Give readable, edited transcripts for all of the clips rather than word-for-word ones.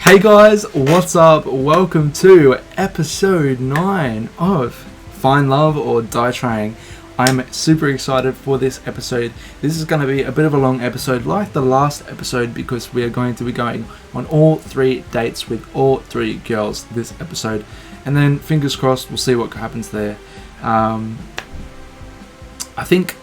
Hey guys, what's up? Welcome to episode 9 of Find Love or Die Trying. I'm super excited for this episode. This is going to be a bit of a long episode like the last episode because we are going to be going on all 3 dates with all 3 girls this episode. And then fingers crossed, we'll see what happens there. I think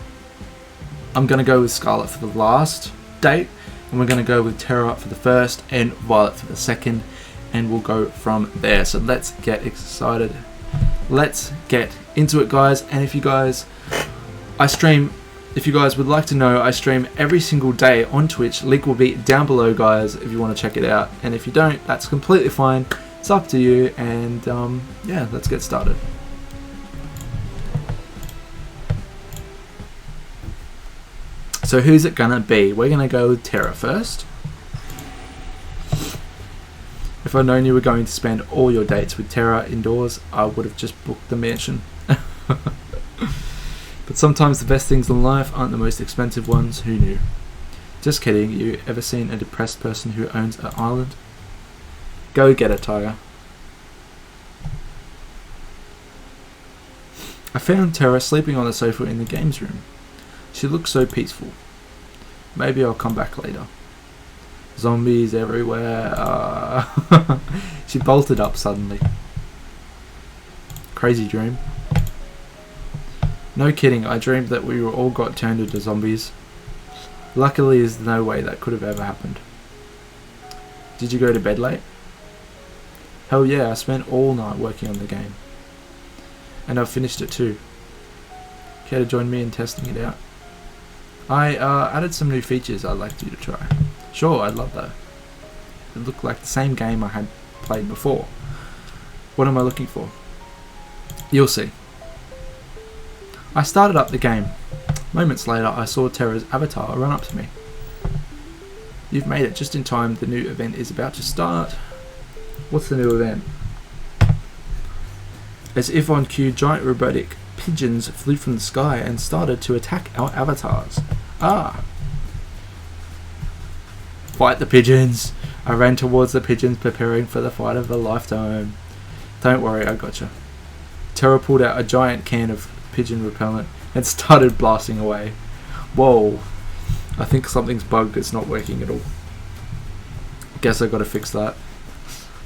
I'm going to go with Scarlett for the last date. And we're going to go with Tara for the first and Violet for the second. And we'll go from there. So let's get excited. Let's get into it, guys. And if you guys would like to know, I stream every single day on Twitch. Link will be down below, guys, if you want to check it out. And if you don't, that's completely fine. It's up to you. And yeah, let's get started. So who's it gonna be? We're gonna go with Tara first. If I'd known you were going to spend all your dates with Tara indoors, I would have just booked the mansion. But sometimes the best things in life aren't the most expensive ones. Who knew? Just kidding. You ever seen a depressed person who owns an island? Go get it, Tiger. I found Tara sleeping on the sofa in the games room. She looks so peaceful. Maybe I'll come back later. Zombies everywhere. She bolted up suddenly. Crazy dream. No kidding, I dreamed that we all got turned into zombies. Luckily, there's no way that could have ever happened. Did you go to bed late? Hell yeah, I spent all night working on the game. And I've finished it too. Care to join me in testing it out? I added some new features I'd like you to try. Sure, I'd love that. It looked like the same game I had played before. What am I looking for? You'll see. I started up the game. Moments later, I saw Tara's avatar run up to me. You've made it just in time. The new event is about to start. What's the new event? As if on cue, giant robotic pigeons flew from the sky and started to attack our avatars. Fight the pigeons! I ran towards the pigeons, preparing for the fight of a lifetime. Don't worry, I gotcha. Tara pulled out a giant can of pigeon repellent and started blasting away. Whoa, I think something's bugged, it's not working at all. Guess I gotta fix that.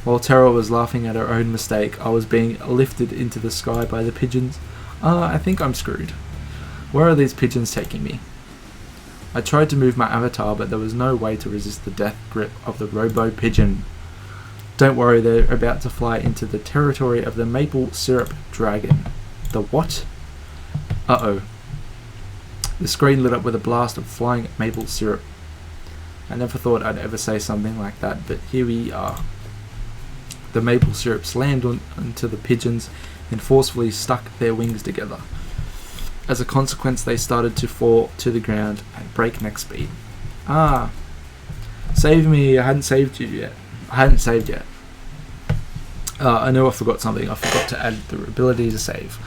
While Tara was laughing at her own mistake, I was being lifted into the sky by the pigeons. I think I'm screwed. Where are these pigeons taking me? I tried to move my avatar, but there was no way to resist the death grip of the robo-pigeon. Don't worry, they're about to fly into the territory of the maple syrup dragon. The what? Uh-oh. The screen lit up with a blast of flying maple syrup. I never thought I'd ever say something like that, but here we are. The maple syrup slammed onto the pigeons and forcefully stuck their wings together. As a consequence, they started to fall to the ground at breakneck speed. Save me, I hadn't saved yet. I know I forgot something. I forgot to add the ability to save.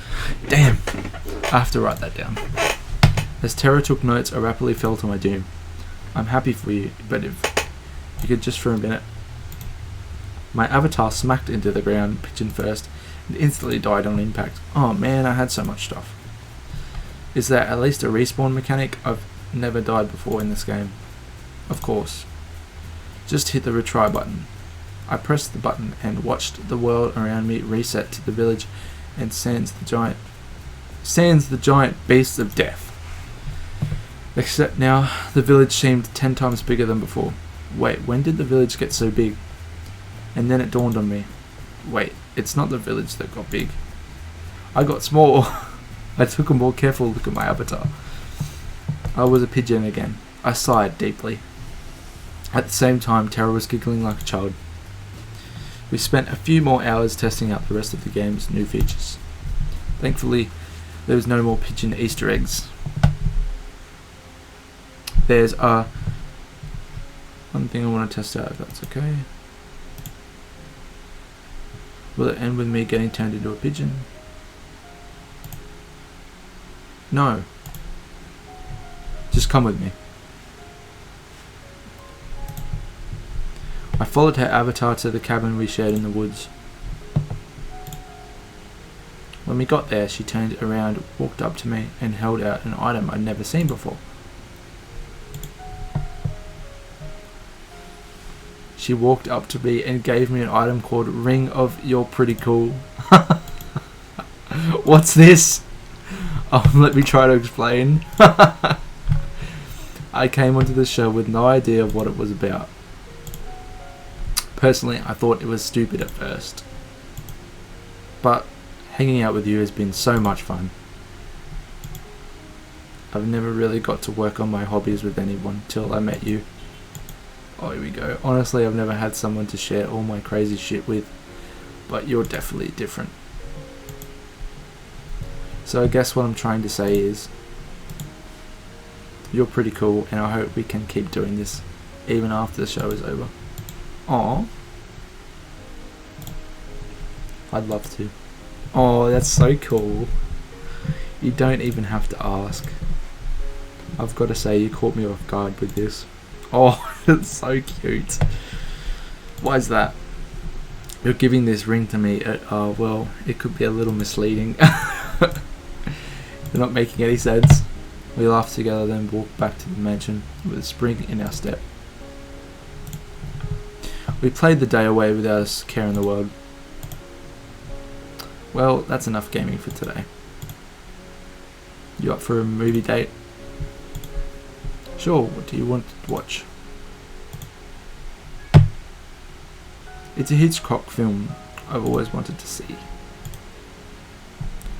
Damn, I have to write that down. As Tara took notes, I rapidly fell to my doom. I'm happy for you, but if you could just for a minute. My avatar smacked into the ground, pigeon first, and instantly died on impact. Oh man, I had so much stuff. Is there at least a respawn mechanic? I've never died before in this game. Of course. Just hit the retry button. I pressed the button and watched the world around me reset to the village and sans the giant beasts of death. Except now, the village seemed 10 times bigger than before. Wait, when did the village get so big? And then it dawned on me. Wait, it's not the village that got big. I got small. I took a more careful look at my avatar. I was a pigeon again. I sighed deeply. At the same time, Tara was giggling like a child. We spent a few more hours testing out the rest of the game's new features. Thankfully, there was no more pigeon Easter eggs. There's one thing I want to test out, if that's okay. Will it end with me getting turned into a pigeon? No. Just come with me. I followed her avatar to the cabin we shared in the woods. When we got there, she turned around, walked up to me, and held out an item I'd never seen before. She walked up to me and gave me an item called Ring of You're Pretty Cool. What's this? Let me try to explain. I came onto the show with no idea of what it was about. Personally, I thought it was stupid at first. But hanging out with you has been so much fun. I've never really got to work on my hobbies with anyone till I met you. Oh, here we go. Honestly, I've never had someone to share all my crazy shit with, but you're definitely different. So I guess what I'm trying to say is, you're pretty cool, and I hope we can keep doing this even after the show is over. Aww. I'd love to. Oh, that's so cool. You don't even have to ask. I've got to say, you caught me off guard with this. Oh, it's so cute. Why is that? You're giving this ring to me at, well, it could be a little misleading. You're not making any sense. We laughed together, then walked back to the mansion with a spring in our step. We played the day away without a care in the world. Well, that's enough gaming for today. You up for a movie date? Sure, what do you want to watch? It's a Hitchcock film I've always wanted to see.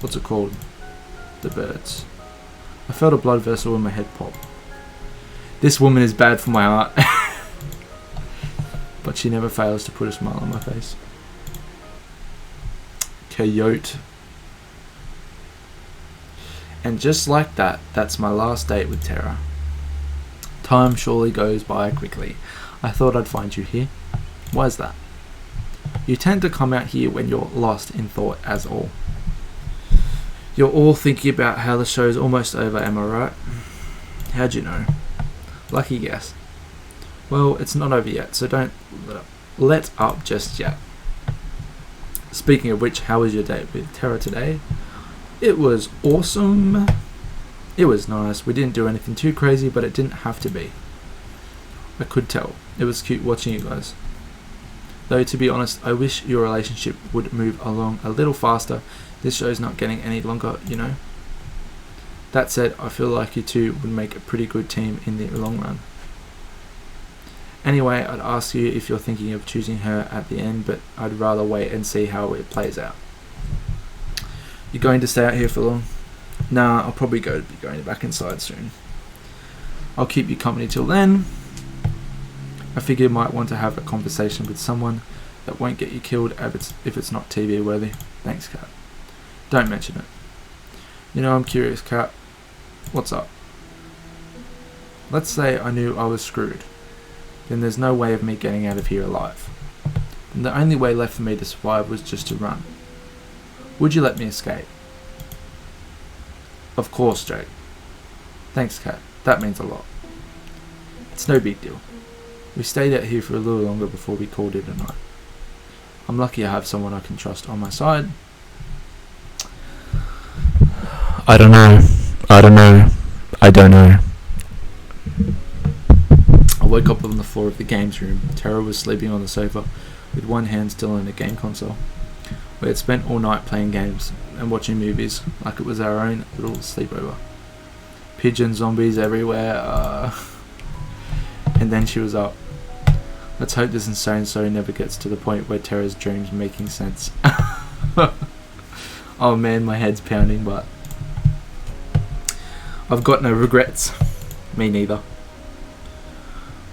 What's it called? The Birds. I felt a blood vessel in my head pop. This woman is bad for my heart. But she never fails to put a smile on my face. Coyote. And just like that, that's my last date with Tara. Time surely goes by quickly. I thought I'd find you here. Why is that? You tend to come out here when you're lost in thought as all. You're all thinking about how the show's almost over, am I right? How'd you know? Lucky guess. Well, it's not over yet, so don't let up just yet. Speaking of which, how was your date with Tara today? It was awesome. It was nice. We didn't do anything too crazy, but it didn't have to be. I could tell. It was cute watching you guys. Though, to be honest, I wish your relationship would move along a little faster. This show's not getting any longer, you know. That said, I feel like you two would make a pretty good team in the long run. Anyway, I'd ask you if you're thinking of choosing her at the end, but I'd rather wait and see how it plays out. You going to stay out here for long? Nah, I'll probably be going back inside soon. I'll keep you company till then. I figure you might want to have a conversation with someone that won't get you killed if it's not TV worthy. Thanks, Kat. Don't mention it. You know, I'm curious, Kat. What's up? Let's say I knew I was screwed. Then there's no way of me getting out of here alive. And the only way left for me to survive was just to run. Would you let me escape? Of course, Jake. Thanks, Kat. That means a lot. It's no big deal. We stayed out here for a little longer before we called it a night. I'm lucky I have someone I can trust on my side. I don't know. I don't know. I woke up on the floor of the games room. Tara was sleeping on the sofa with one hand still on a game console. We had spent all night playing games and watching movies like it was our own little sleepover. Pigeon zombies everywhere. And then she was up. Let's hope this insane story never gets to the point where Tara's dreams making sense. Oh man, my head's pounding, but I've got no regrets. Me neither.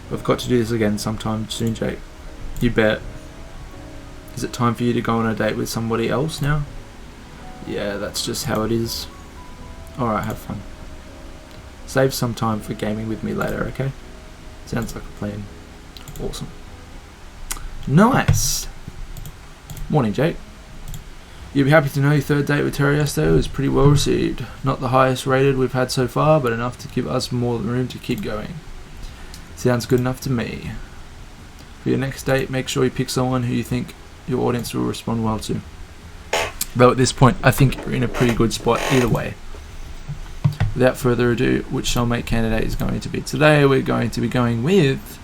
We've got to do this again sometime soon, Jake. You bet. Is it time for you to go on a date with somebody else now? Yeah, that's just how it is. Alright, have fun. Save some time for gaming with me later, okay? Sounds like a plan. Awesome. Nice! Morning, Jake. You'll be happy to know your third date with Terry yesterday was pretty well received. Not the highest rated we've had so far, but enough to give us more room to keep going. Sounds good enough to me. For your next date, make sure you pick someone who you think your audience will respond well to. Though at this point, I think you're in a pretty good spot either way. Without further ado, which soulmate candidate is going to be? Today we're going to be going with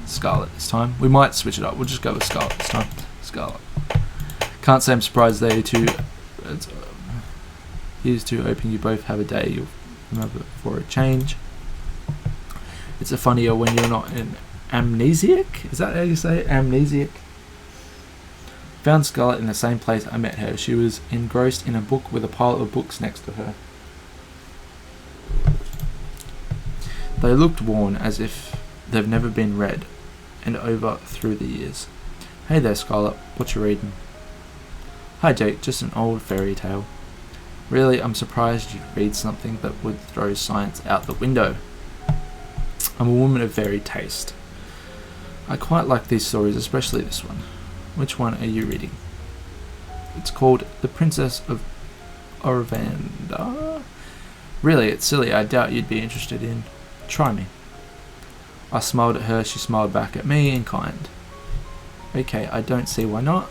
Scarlet this time. We might switch it up. We'll just go with Scarlet this time. Scarlet. Can't say I'm surprised they two. Here's to hoping you both have a day you'll remember for a change. It's a funnier when you're not an amnesiac. Is that how you say it? Amnesiac. Found Scarlet in the same place I met her. She was engrossed in a book with a pile of books next to her. They looked worn, as if they've never been read and over through the years. Hey there, Scarlet. What you reading? Hi, Jake. Just an old fairy tale. Really, I'm surprised you'd read something that would throw science out the window. I'm a woman of varied taste. I quite like these stories, especially this one. Which one are you reading? It's called The Princess of Oravanda. Really, it's silly. I doubt you'd be interested in. Try me. I smiled at her. She smiled back at me in kind. Okay, I don't see why not.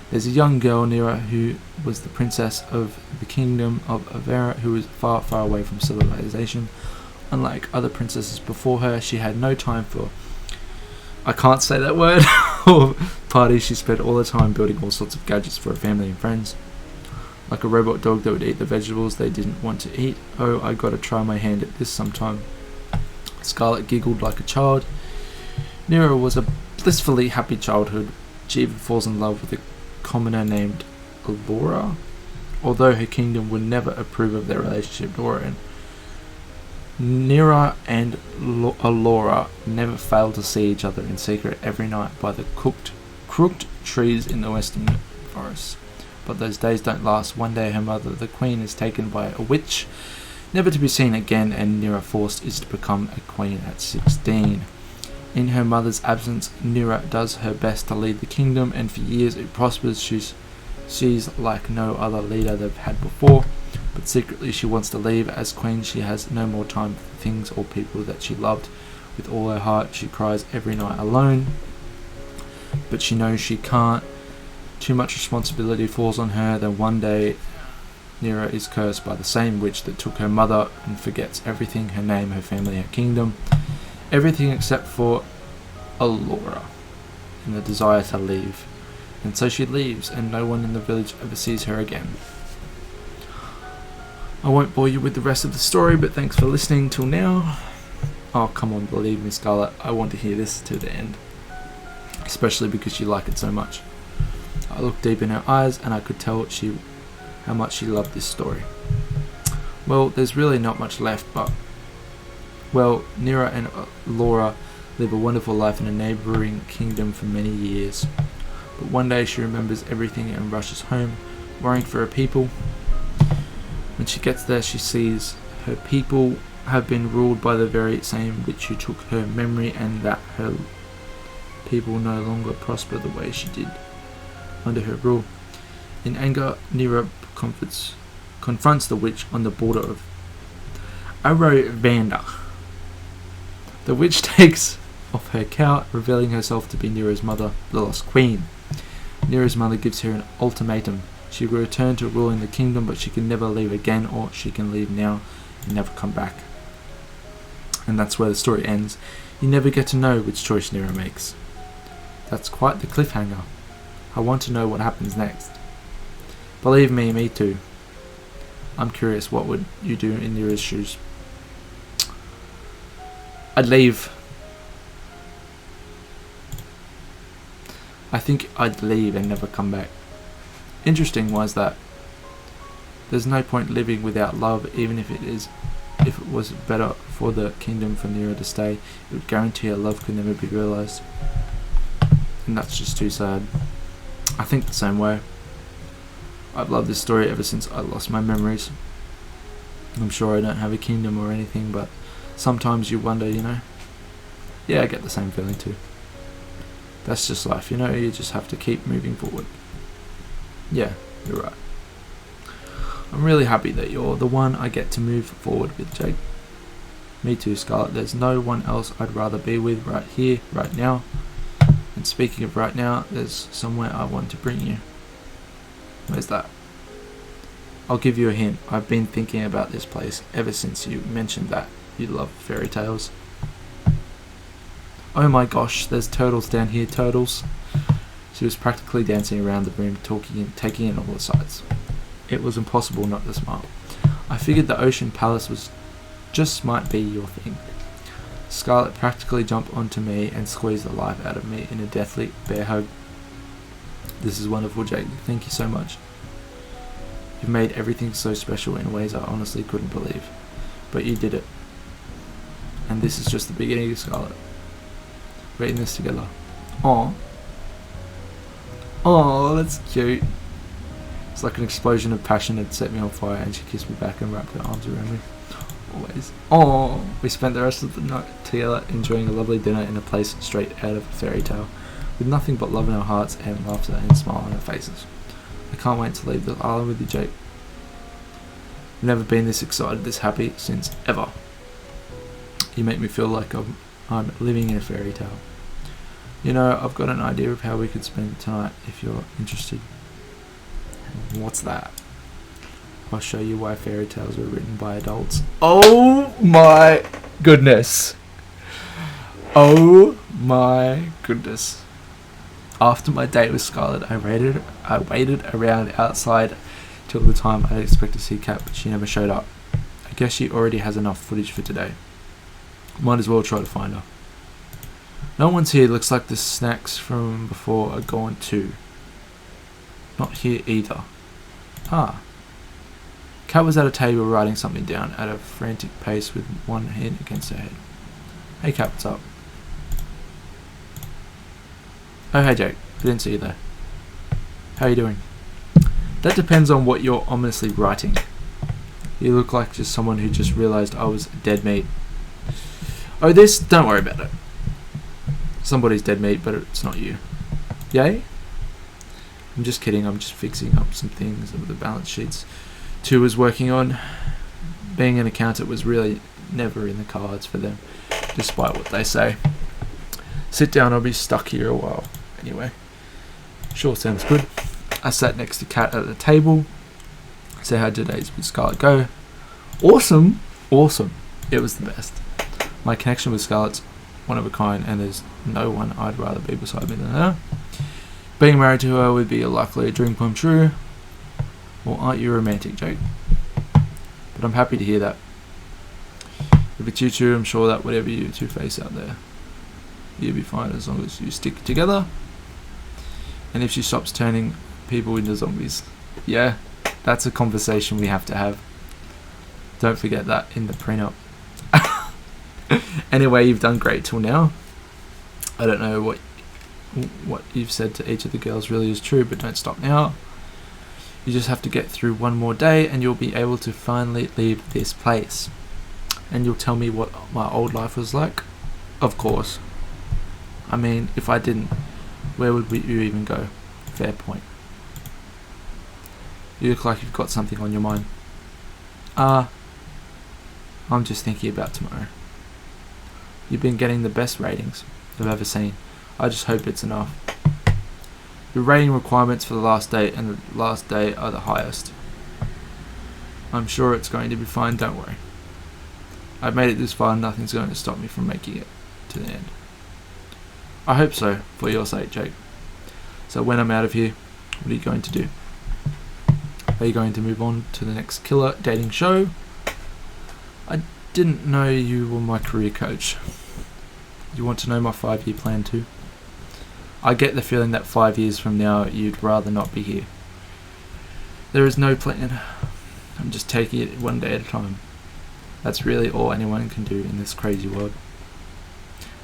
There's a young girl, Nira, who was the princess of the kingdom of Avera, who was far, far away from civilization. Unlike other princesses before her, she had no time for, I can't say that word, or parties. She spent all the time building all sorts of gadgets for her family and friends. Like a robot dog that would eat the vegetables they didn't want to eat. Oh, I gotta try my hand at this sometime. Scarlet giggled like a child. Nira was a blissfully happy childhood. She even falls in love with a commoner named Alora, although her kingdom would never approve of their relationship. Nira and Alora never failed to see each other in secret every night by the crooked trees in the western forest. But those days don't last. One day her mother, the queen, is taken by a witch, never to be seen again, and Nira forced is to become a queen at 16. In her mother's absence, Nira does her best to lead the kingdom, and for years it prospers. She's like no other leader they've had before, but secretly she wants to leave. As queen, she has no more time for things or people that she loved with all her heart. She cries every night alone, but she knows she can't. Too much responsibility falls on her. Then one day, Nira is cursed by the same witch that took her mother and forgets everything: her name, her family, her kingdom. Everything except for Alora and the desire to leave. And so she leaves, and no one in the village ever sees her again. I won't bore you with the rest of the story, but thanks for listening till now. Oh, come on, believe me, Scarlet, I want to hear this to the end. Especially because you like it so much. I looked deep in her eyes, and I could tell how much she loved this story. Well, there's really not much left, but well, Nira and Laura live a wonderful life in a neighbouring kingdom for many years. But one day she remembers everything and rushes home, worrying for her people. When she gets there, she sees her people have been ruled by the very same witch who took her memory, and that her people no longer prosper the way she did under her rule. In anger, Nira confronts the witch on the border of Arovanda. The witch takes off her cowl, revealing herself to be Nira's mother, the Lost Queen. Nira's mother gives her an ultimatum. She will return to ruling the kingdom, but she can never leave again, or she can leave now and never come back. And that's where the story ends. You never get to know which choice Nira makes. That's quite the cliffhanger. I want to know what happens next. Believe me, me too. I'm curious, what would you do in Nira's shoes? I'd leave. I think I'd leave and never come back. Interesting was that there's no point living without love, even if it was better for the kingdom for Nira to stay. It would guarantee her love could never be realised. And that's just too sad. I think the same way. I've loved this story ever since I lost my memories. I'm sure I don't have a kingdom or anything, but sometimes you wonder, Yeah, I get the same feeling too. That's just life, you just have to keep moving forward. Yeah, you're right. I'm really happy that you're the one I get to move forward with, Jake. Me too, Scarlet. There's no one else I'd rather be with right here, right now. And speaking of right now, there's somewhere I want to bring you. Where's that? I'll give you a hint. I've been thinking about this place ever since you mentioned that you love fairy tales. Oh my gosh, there's turtles down here, turtles. She was practically dancing around the room, taking in all the sights. It was impossible not to smile. I figured the ocean palace might be your thing. Scarlet practically jumped onto me and squeezed the life out of me in a deathly bear hug. This is wonderful, Jake. Thank you so much. You've made everything so special in ways I honestly couldn't believe. But you did it. And this is just the beginning, Scarlet. We're in this together. Aww. Oh, that's cute. It's like an explosion of passion had set me on fire, and she kissed me back and wrapped her arms around me. Always. Oh, we spent the rest of the night together enjoying a lovely dinner in a place straight out of a fairy tale, with nothing but love in our hearts and laughter and a smile on our faces. I can't wait to leave the island with you, Jake. I've never been this excited, this happy since ever. You make me feel like I'm living in a fairy tale. You know, I've got an idea of how we could spend tonight if you're interested. What's that? I'll show you why fairy tales were written by adults. Oh my goodness. Oh my goodness. After my date with Scarlet, I waited around outside till the time I'd expect to see Kat, but she never showed up. I guess she already has enough footage for today. Might as well try to find her. No one's here. Looks like the snacks from before are gone too. Not here either. Kat was at a table writing something down at a frantic pace with one hand against her head. Hey Kat, what's up? Oh hey Jake, I didn't see you there. How are you doing? That depends on what you're ominously writing. You look like just someone who just realised I was dead meat. Oh this? Don't worry about it. Somebody's dead meat, but it's not you. Yay? I'm just kidding, I'm just fixing up some things with the balance sheets Tu was working on. Being an accountant was really never in the cards for them, despite what they say. Sit down, I'll be stuck here a while. Anyway, sure, sounds good. I sat next to Kat at the table. So how did today's with Scarlet go? Awesome. It was the best. My connection with Scarlet's one of a kind, and there's no one I'd rather be beside me than her. Being married to her would be likely a dream come true. Well, aren't you romantic, Jake? But I'm happy to hear that. If it's you two, I'm sure that whatever you two face out there, you'll be fine as long as you stick together. And if she stops turning people into zombies. Yeah, that's a conversation we have to have. Don't forget that in the prenup. Anyway, you've done great till now. I don't know what you've said to each of the girls really is true, but don't stop now. You just have to get through one more day and you'll be able to finally leave this place. And you'll tell me what my old life was like? Of course. I mean, if I didn't, where would you even go? Fair point. You look like you've got something on your mind. I'm just thinking about tomorrow. You've been getting the best ratings I've ever seen. I just hope it's enough. The rating requirements for the last day and the last day are the highest. I'm sure it's going to be fine, don't worry. I've made it this far, nothing's going to stop me from making it to the end. I hope so, for your sake, Jake. So when I'm out of here, what are you going to do? Are you going to move on to the next killer dating show? I didn't know you were my career coach. You want to know my 5-year plan too? I get the feeling that 5 years from now you'd rather not be here. There is no plan. I'm just taking it one day at a time. That's really all anyone can do in this crazy world.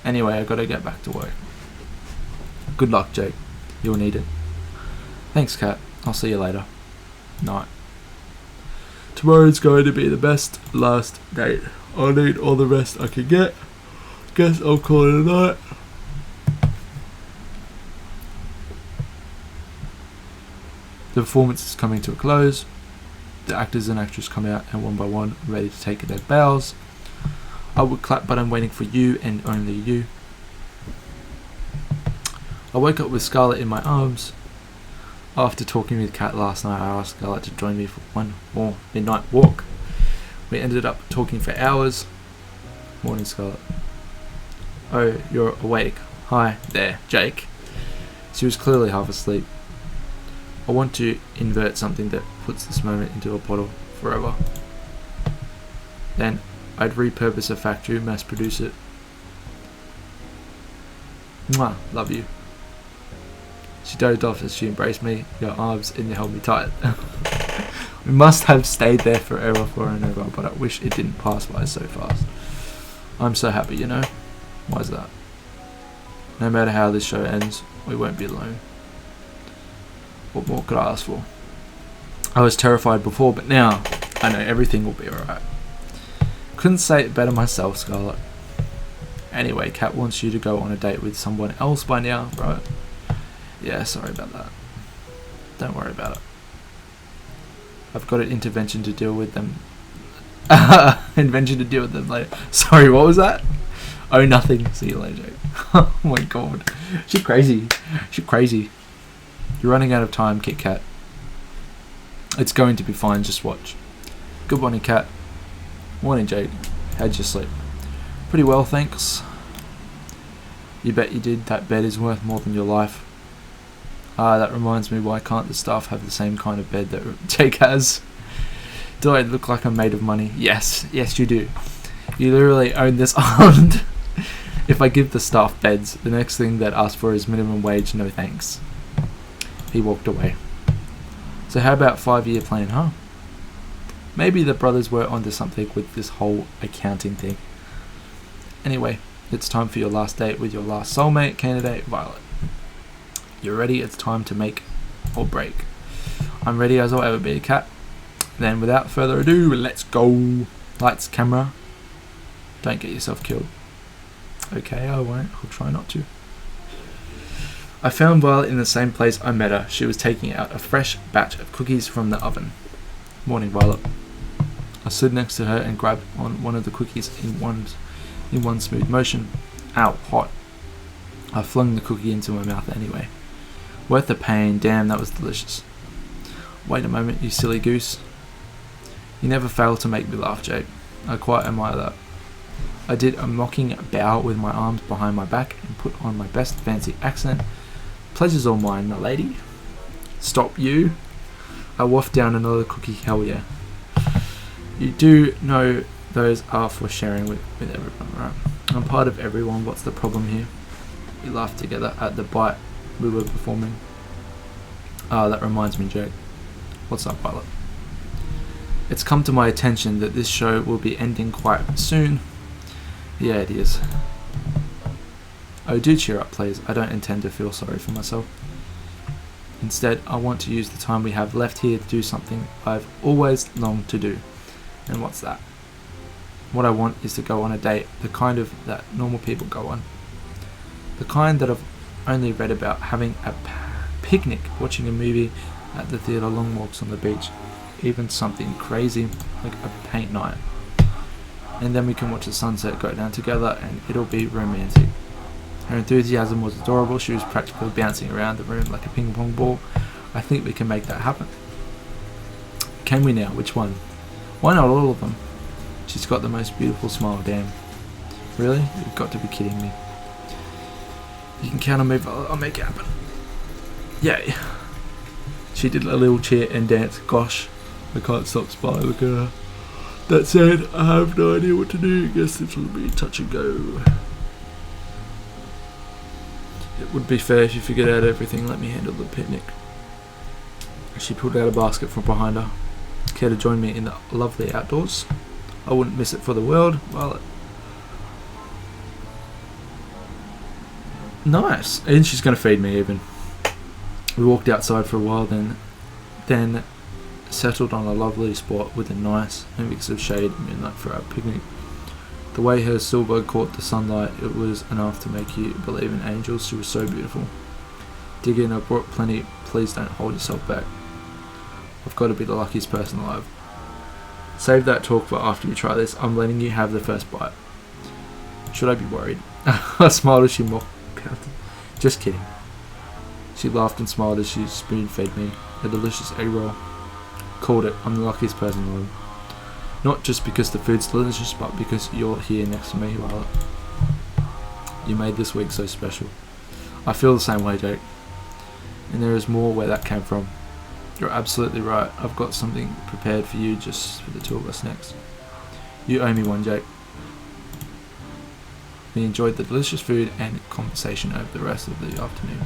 Anyway, I gotta get back to work. Good luck, Jake. You'll need it. Thanks, Kat. I'll see you later. Night. Tomorrow's going to be the best last date. I'll need all the rest I can get. Guess I'll call it a night. The performance is coming to a close. The actors and actresses come out and one by one ready to take their bows. I would clap, but I'm waiting for you and only you. I woke up with Scarlett in my arms. After talking with Kat last night, I asked Scarlett to join me for one more midnight walk. We ended up talking for hours. Morning, Scarlett. Oh, you're awake. Hi there, Jake. She was clearly half asleep. I want to invert something that puts this moment into a bottle forever. Then I'd repurpose a factory, mass produce it. Mwah, love you. She dozed off as she embraced me, your arms, and you held me tight. We must have stayed there forever and ever, but I wish it didn't pass by so fast. I'm so happy, you know? Why's that? No matter how this show ends, we won't be alone. What more could I ask for? I was terrified before, but now I know everything will be alright. Couldn't say it better myself, Scarlett. Anyway, Kat wants you to go on a date with someone else by now, right? Yeah, sorry about that. Don't worry about it. I've got an intervention to deal with them. Invention to deal with them later. Sorry, what was that? Oh, nothing. See you later, Jake. Oh my god. She's crazy. She's crazy. You're running out of time, Kit Kat. It's going to be fine, just watch. Good morning, Kat. Morning, Jake. How'd you sleep? Pretty well, thanks. You bet you did. That bed is worth more than your life. That reminds me, why can't the staff have the same kind of bed that Jake has? Do I look like I'm made of money? Yes, you do. You literally own this island. If I give the staff beds, the next thing they'd ask for is minimum wage, no thanks. He walked away. So how about 5-year plan, huh? Maybe the brothers were onto something with this whole accounting thing. Anyway, it's time for your last date with your last soulmate candidate, Violet. You're ready, it's time to make or break. I'm ready as I'll ever be, Kat. Then without further ado, let's go. Lights, camera. Don't get yourself killed. Okay, I won't. I'll try not to. I found Violet in the same place I met her. She was taking out a fresh batch of cookies from the oven. Morning, Violet. I stood next to her and grabbed on one of the cookies in one smooth motion. Ow, hot. I flung the cookie into my mouth anyway. Worth the pain, damn, that was delicious. Wait a moment, you silly goose. You never fail to make me laugh, Jake. I quite admire that. I did a mocking bow with my arms behind my back and put on my best fancy accent. Pleasure's all mine, my lady. Stop you. I waft down another cookie, hell yeah. You do know those are for sharing with everyone, right? I'm part of everyone, what's the problem here? We laughed together at the bite we were performing. That reminds me, Jake. What's up, Violet? It's come to my attention that this show will be ending quite soon. Yeah, it is. Oh, do cheer up, please. I don't intend to feel sorry for myself. Instead, I want to use the time we have left here to do something I've always longed to do. And what's that? What I want is to go on a date, the kind of that normal people go on. The kind that I've only read about, having a picnic, watching a movie at the theatre, long walks on the beach, even something crazy like a paint night. And then we can watch the sunset go down together and it'll be romantic. Her enthusiasm was adorable. She was practically bouncing around the room like a ping pong ball. I think we can make that happen. Can we now? Which one? Why not all of them? She's got the most beautiful smile, damn. Really? You've got to be kidding me. You can count on me, I'll make it happen. Yay. She did a little cheer and dance. Gosh, I can't stop smiling. Look at her. That said, I have no idea what to do. Guess this will be touch and go. It would be fair if you figured out everything. Let me handle the picnic. She pulled out a basket from behind her. Care to join me in the lovely outdoors? I wouldn't miss it for the world. Well, nice. And she's going to feed me even. We walked outside for a while, then settled on a lovely spot with a nice mix of shade and moonlight for our picnic. The way her silver caught the sunlight, it was enough to make you believe in angels. She was so beautiful. Dig in, I brought plenty. Please don't hold yourself back. I've got to be the luckiest person alive. Save that talk for after you try this. I'm letting you have the first bite. Should I be worried? I smiled as she mocked. Just kidding. She laughed and smiled as she spoon-fed me a delicious egg roll. Called it. I'm the luckiest person alive. Not just because the food's delicious, but because you're here next to me, Violet. You made this week so special. I feel the same way, Jake. And there is more where that came from. You're absolutely right. I've got something prepared for you, just for the two of us next. You owe me one, Jake. We enjoyed the delicious food and conversation over the rest of the afternoon.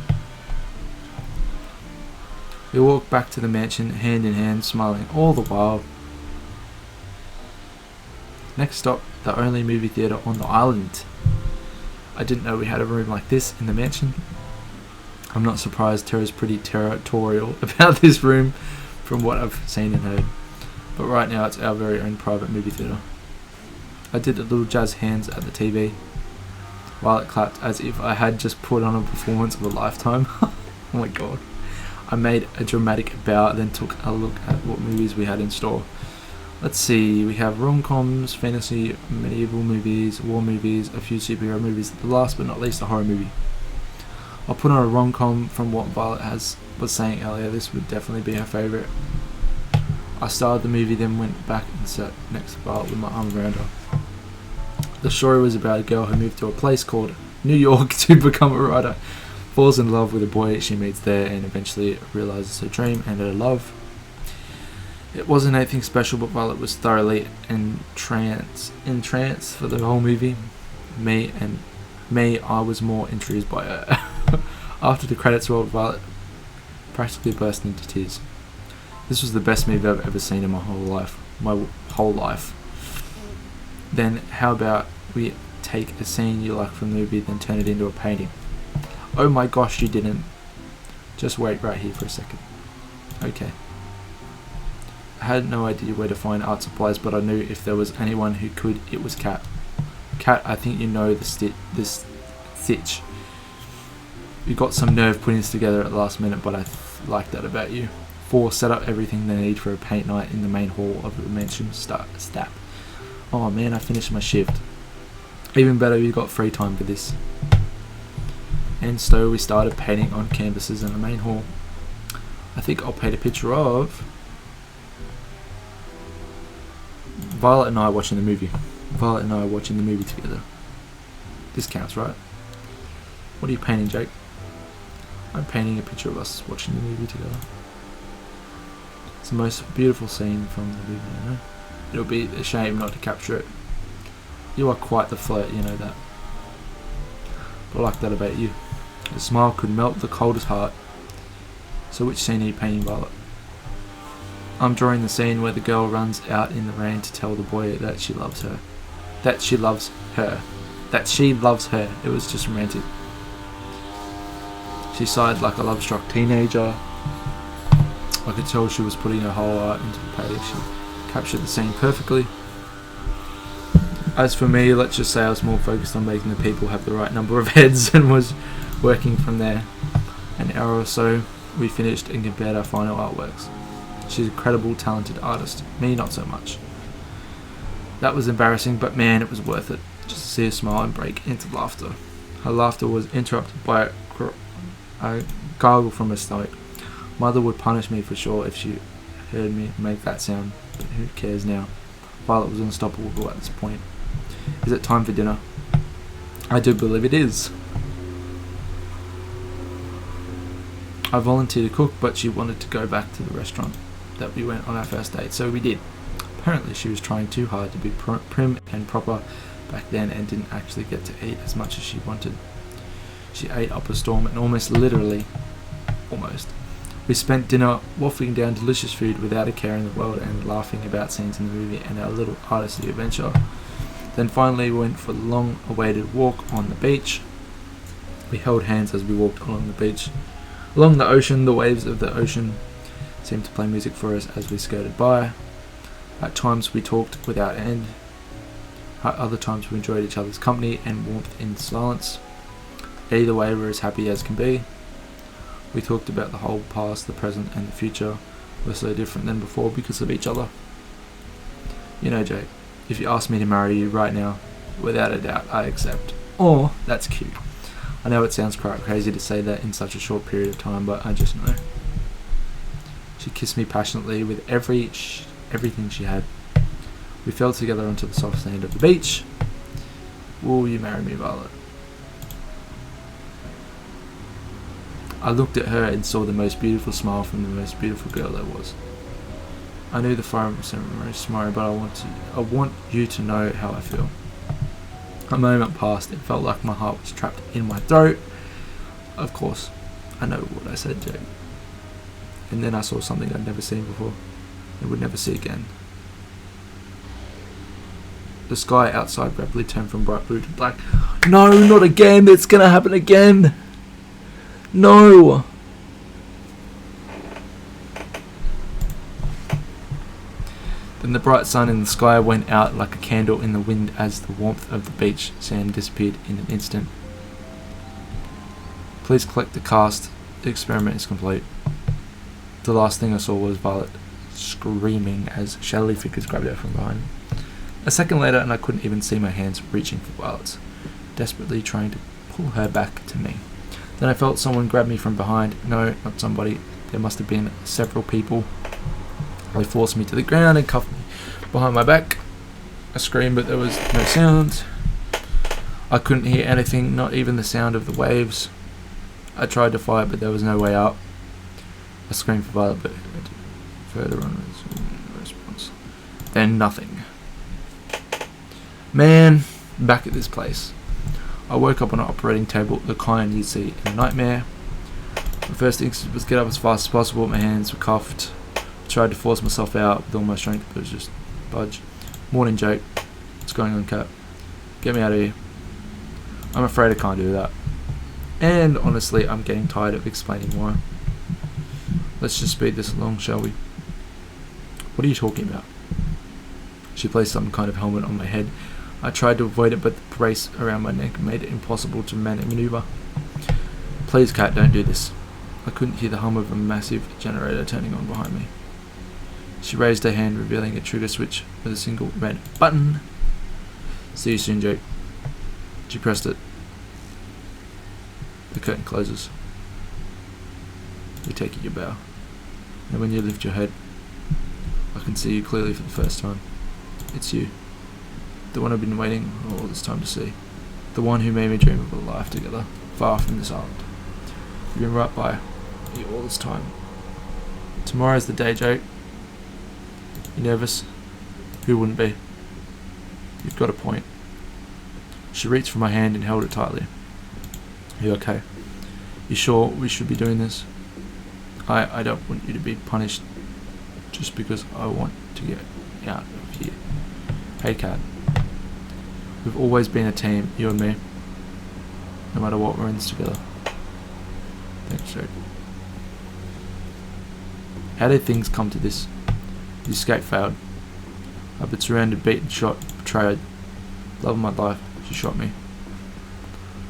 We walked back to the mansion, hand in hand, smiling all the while. Next stop, the only movie theatre on the island. I didn't know we had a room like this in the mansion. I'm not surprised Tara's pretty territorial about this room from what I've seen and heard. But right now it's our very own private movie theatre. I did a little jazz hands at the TV while it clapped as if I had just put on a performance of a lifetime. Oh my god. I made a dramatic bow, then took a look at what movies we had in store. Let's see, we have rom-coms, fantasy, medieval movies, war movies, a few superhero movies, the last but not least a horror movie. I'll put on a rom-com from what Violet was saying earlier. This would definitely be her favourite. I started the movie, then went back and sat next to Violet with my arm around her. The story was about a girl who moved to a place called New York to become a writer, falls in love with a boy she meets there, and eventually realises her dream and her love. It wasn't anything special, but Violet was thoroughly entranced for the whole movie. I was more intrigued by her. After the credits rolled, Violet practically burst into tears. This was the best movie I've ever seen in my whole life. Then how about we take a scene you like from the movie, then turn it into a painting? Oh my gosh, you didn't. Just wait right here for a second. Okay. I had no idea where to find art supplies, but I knew if there was anyone who could, it was Kat. Kat, I think you know this stitch. You got some nerve putting this together at the last minute, but I like that about you. 4. Set up everything they need for a paint night in the main hall of the mansion. Stap. Oh man, I finished my shift. Even better, you got free time for this. And so we started painting on canvases in the main hall. I think I'll paint a picture of Violet and I watching the movie. Violet and I watching the movie together. This counts, right? What are you painting, Jake? I'm painting a picture of us watching the movie together. It's the most beautiful scene from the movie, you know? It'll be a shame not to capture it. You are quite the flirt, you know that. But I like that about you. A smile could melt the coldest heart. So which scene are you painting, Violet? I'm drawing the scene where the girl runs out in the rain to tell the boy that she loves her. That she loves her. It was just romantic. She sighed like a love-struck teenager. I could tell she was putting her whole heart into the painting. She captured the scene perfectly. As for me, let's just say I was more focused on making the people have the right number of heads and was working from there. An hour or so, we finished and compared our final artworks. She's a credible, talented artist. Me, not so much. That was embarrassing, but man, it was worth it. Just to see her smile and break into laughter. Her laughter was interrupted by a gargle from her stomach. Mother would punish me for sure if she heard me make that sound, but who cares now? Violet was unstoppable at this point. Is it time for dinner? I do believe it is. I volunteered to cook, but she wanted to go back to the restaurant that we went on our first date, so we did. Apparently she was trying too hard to be prim and proper back then and didn't actually get to eat as much as she wanted. She ate up a storm and almost. We spent dinner waffling down delicious food without a care in the world and laughing about scenes in the movie and our little artisty adventure. Then finally we went for the long-awaited walk on the beach. We held hands as we walked along the beach. Along the ocean, the waves of the ocean seemed to play music for us as we skirted by. At times we talked without end. At other times we enjoyed each other's company and warmth in silence. Either way, we're as happy as can be. We talked about the whole past, the present, and the future. We're so different than before because of each other. You know, Jake, if you asked me to marry you right now, Without a doubt, I accept. Or, that's cute. I know it sounds quite crazy to say that in such a short period of time, but I just know. She kissed me passionately with everything she had. We fell together onto the soft sand of the beach. Will you marry me, Violet? I looked at her and saw the most beautiful smile from the most beautiful girl there was. I knew the fire ceremony was tomorrow, but I want you to know how I feel. A moment passed. It felt like my heart was trapped in my throat. Of course, I know what I said, Jake. And then I saw something I'd never seen before and would never see again. The sky outside rapidly turned from bright blue to black. No, not again! It's gonna happen again! No! Then the bright sun in the sky went out like a candle in the wind as the warmth of the beach sand disappeared in an instant. Please collect the cast. The experiment is complete. The last thing I saw was Violet screaming as shadowy figures grabbed her from behind. A second later, and I couldn't even see my hands reaching for Violet's, desperately trying to pull her back to me. Then I felt someone grab me from behind. No, not somebody. There must have been several people. They forced me to the ground and cuffed me behind my back. I screamed, but there was no sound. I couldn't hear anything, not even the sound of the waves. I tried to fight, but there was no way out. I screamed for Violet, but further on no response. Then nothing. Man, back at this place. I woke up on an operating table, the kind you'd see in a nightmare. My first instinct was get up as fast as possible. My hands were cuffed. I tried to force myself out with all my strength, but it was just budge. Morning, Jake. What's going on, Cat? Get me out of here. I'm afraid I can't do that. And honestly, I'm getting tired of explaining why. Let's just speed this along, shall we? What are you talking about? She placed some kind of helmet on my head. I tried to avoid it, but the brace around my neck made it impossible to maneuver. Please, Cat, don't do this. I couldn't hear the hum of a massive generator turning on behind me. She raised her hand, revealing a trigger switch with a single red button. See you soon, Jake. She pressed it. The curtain closes. You take your bow. And when you lift your head, I can see you clearly for the first time. It's you. The one I've been waiting all this time to see. The one who made me dream of a life together, far from this island. You've been right by me all this time. Tomorrow's the day, Jake. You nervous? Who wouldn't be? You've got a point. She reached for my hand and held it tightly. You okay? You sure we should be doing this? I don't want you to be punished just because I want to get out of here. Hey, Cat. We've always been a team, you and me. No matter what, we're in this together. Thanks, Jake. How did things come to this? The escape failed. I've been surrounded, beaten, shot, betrayed. Love of my life, she shot me.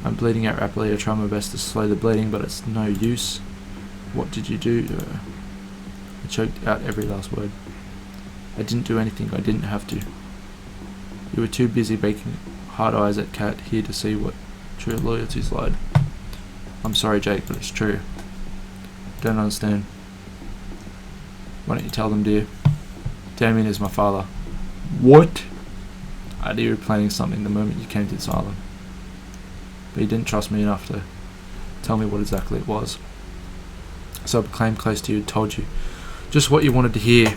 I'm bleeding out rapidly. I try my best to slow the bleeding, but it's no use. What did you do to her? I choked out every last word. I didn't do anything. I didn't have to. You were too busy making hard eyes at Cat here to see what true loyalty's like. I'm sorry, Jake, but it's true. Don't understand. Why don't you tell them, dear? Damien is my father. What? I knew you were planning something the moment you came to this island. But you didn't trust me enough to tell me what exactly it was. So I became close to you and told you just what you wanted to hear.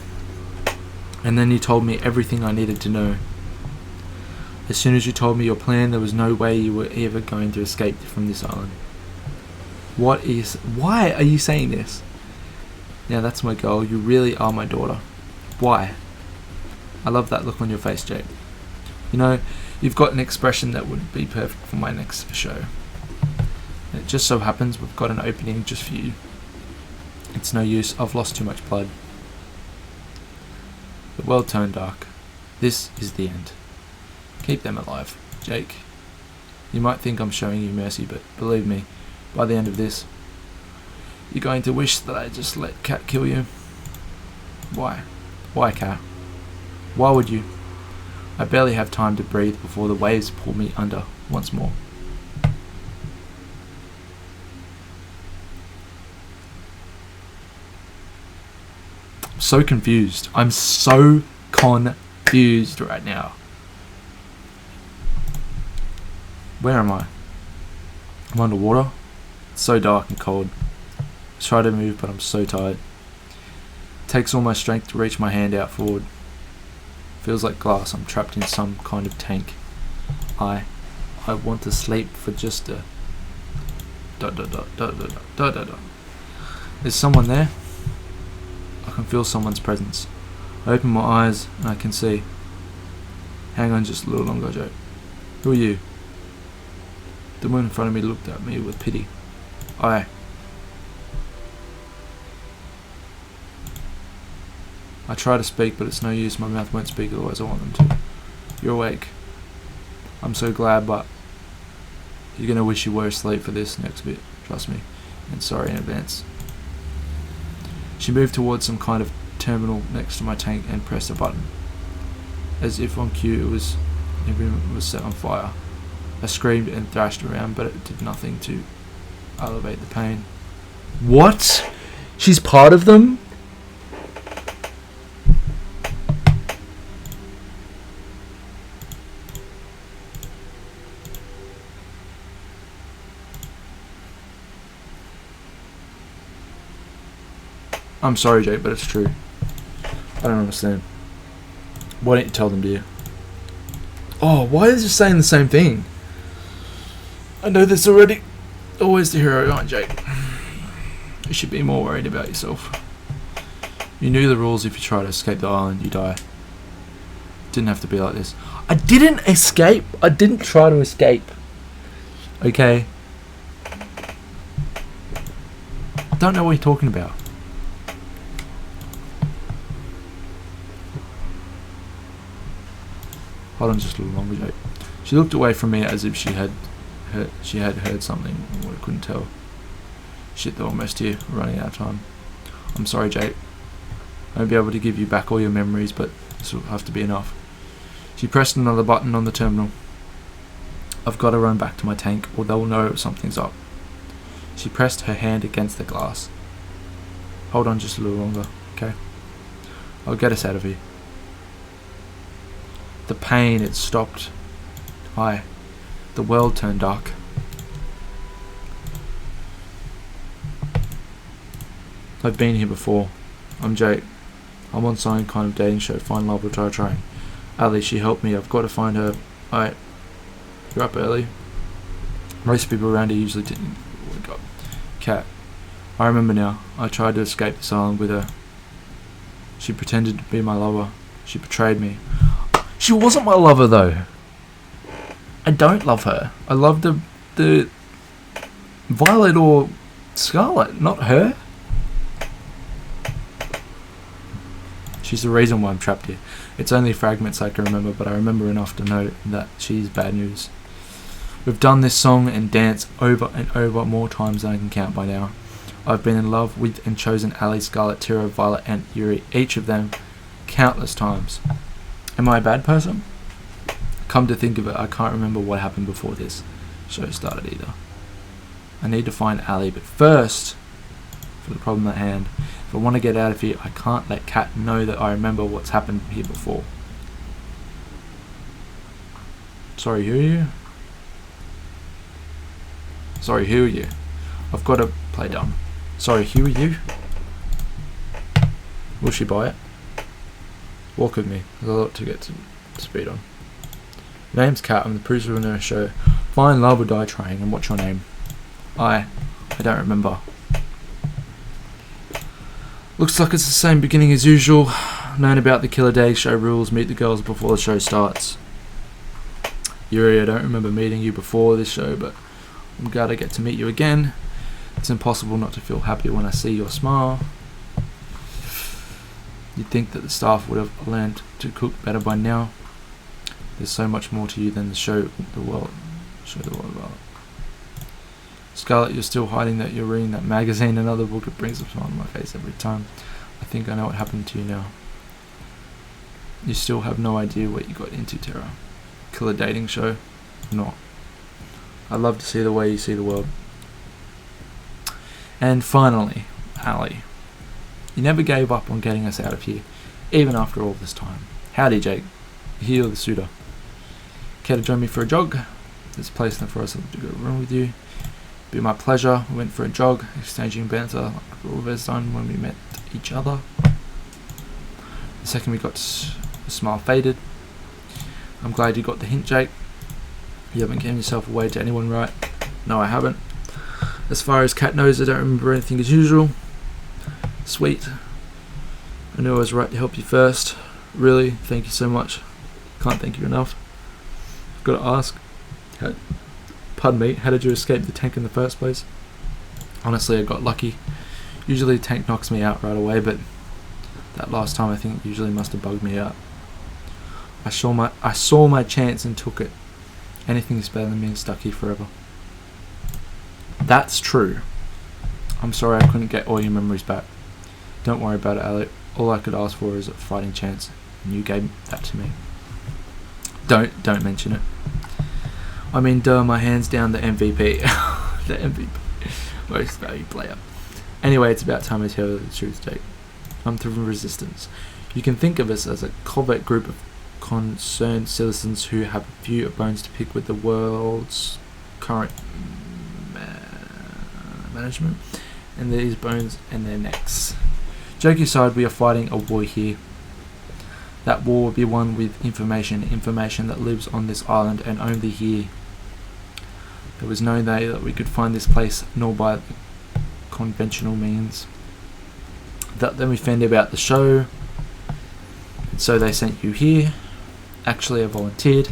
And then you told me everything I needed to know. As soon as you told me your plan, there was no way you were ever going to escape from this island. Why are you saying this? Now that's my goal. You really are my daughter. Why? I love that look on your face, Jake. You know, you've got an expression that would be perfect for my next show. And it just so happens we've got an opening just for you. It's no use. I've lost too much blood. The world turned dark. This is the end. Keep them alive, Jake. You might think I'm showing you mercy, but believe me, by the end of this, you're going to wish that I just let Cat kill you. Why? Why, Cat? Why would you? I barely have time to breathe before the waves pull me under once more. I'm so confused. I'm so confused right now. Where am I? I'm underwater. It's so dark and cold. I try to move, but I'm so tired. It takes all my strength to reach my hand out forward. Feels like glass. I'm trapped in some kind of tank. I want to sleep for just a There's someone there. I can feel someone's presence. I open my eyes and I can see. Hang on just a little longer, Joe. Who are you? The woman in front of me looked at me with pity. I try to speak, but it's no use. My mouth won't speak, otherwise I want them to. You're awake. I'm so glad, but you're going to wish you were asleep for this next bit. Trust me. And sorry in advance. She moved towards some kind of terminal next to my tank and pressed a button. As if on cue, everything was set on fire. I screamed and thrashed around, but it did nothing to elevate the pain. What? She's part of them? I'm sorry, Jake, but it's true. I don't understand. Why don't you tell them, dear? Oh, why is it saying the same thing? I know this already. Always the hero, aren't you, Jake? You should be more worried about yourself. You knew the rules. If you try to escape the island, you die. Didn't have to be like this. I didn't escape. I didn't try to escape. Okay. I don't know what you're talking about. Hold on just a little longer, Jake. She looked away from me as if she had heard something, what I couldn't tell. Shit, they're almost here. We're running out of time. I'm sorry, Jake. I won't be able to give you back all your memories, but this will have to be enough. She pressed another button on the terminal. I've got to run back to my tank, or they'll know something's up. She pressed her hand against the glass. Hold on just a little longer, okay? I'll get us out of here. The pain, it stopped. The world turned dark. I've been here before. I'm Jake. I'm on some kind of dating show. Find love or die trying. Ali, she helped me. I've got to find her. You're up early. Most people around here usually didn't wake up. Cat. I remember now. I tried to escape this island with her. She pretended to be my lover. She betrayed me. She wasn't my lover though. I don't love her. I love the Violet or Scarlet, not her. She's the reason why I'm trapped here. It's only fragments I can remember, but I remember enough to know that she's bad news. We've done this song and dance over and over more times than I can count by now. I've been in love with and chosen Ali, Scarlet, Tira, Violet and Yuri, each of them countless times. Am I a bad person? Come to think of it, I can't remember what happened before this show started either. I need to find Ali, but first, for the problem at hand, if I want to get out of here, I can't let Kat know that I remember what's happened here before. Sorry, who are you? Sorry, who are you? I've got to play dumb. Sorry, who are you? Will she buy it? Walk with me. There's a lot to get to speed on. Your name's Kat. I'm the producer of the show. Find love or die trying. And what's your name? I don't remember. Looks like it's the same beginning as usual. Known about the Killer Day show rules. Meet the girls before the show starts. Yuri, I don't remember meeting you before this show, but I'm glad I get to meet you again. It's impossible not to feel happy when I see your smile. You'd think that the staff would have learned to cook better by now. There's so much more to you than show the world about. Scarlet, you're still hiding that you're reading that magazine, another book. It brings a smile on my face every time. I think I know what happened to you now. You still have no idea what you got into, Tara. Killer dating show? Not. I love to see the way you see the world. And finally, Ali. You never gave up on getting us out of here, even after all this time. Howdy, Jake. You're the suitor. Care to join me for a jog? There's a place there for us to go room with you. Be my pleasure. We went for a jog, exchanging banter like we've always done when we met each other. The second we got the smile faded. I'm glad you got the hint, Jake. You haven't given yourself away to anyone, right? No, I haven't. As far as Kat knows, I don't remember anything as usual. Sweet. I knew I was right to help you first. Really, thank you so much. Can't thank you enough. Gotta ask. Pardon me, how did you escape the tank in the first place? Honestly, I got lucky. Usually the tank knocks me out right away, but that last time I think usually must have bugged me out. I saw my chance and took it. Anything's better than being stuck here forever. That's true. I'm sorry I couldn't get all your memories back. Don't worry about it, Alec. All I could ask for is a fighting chance, and you gave that to me. Don't mention it. I mean, duh, my hands down the MVP. The MVP. Most valued player. Anyway, it's about time I tell you the truth, Jake. I'm the resistance. You can think of us as a covert group of concerned citizens who have a few bones to pick with the world's current management, and these bones and their necks. Joke aside, we are fighting a war here. That war will be won with information that lives on this island and only here. There was no day that we could find this place, nor by conventional means. Then we found about the show, and so they sent you here. Actually, I volunteered.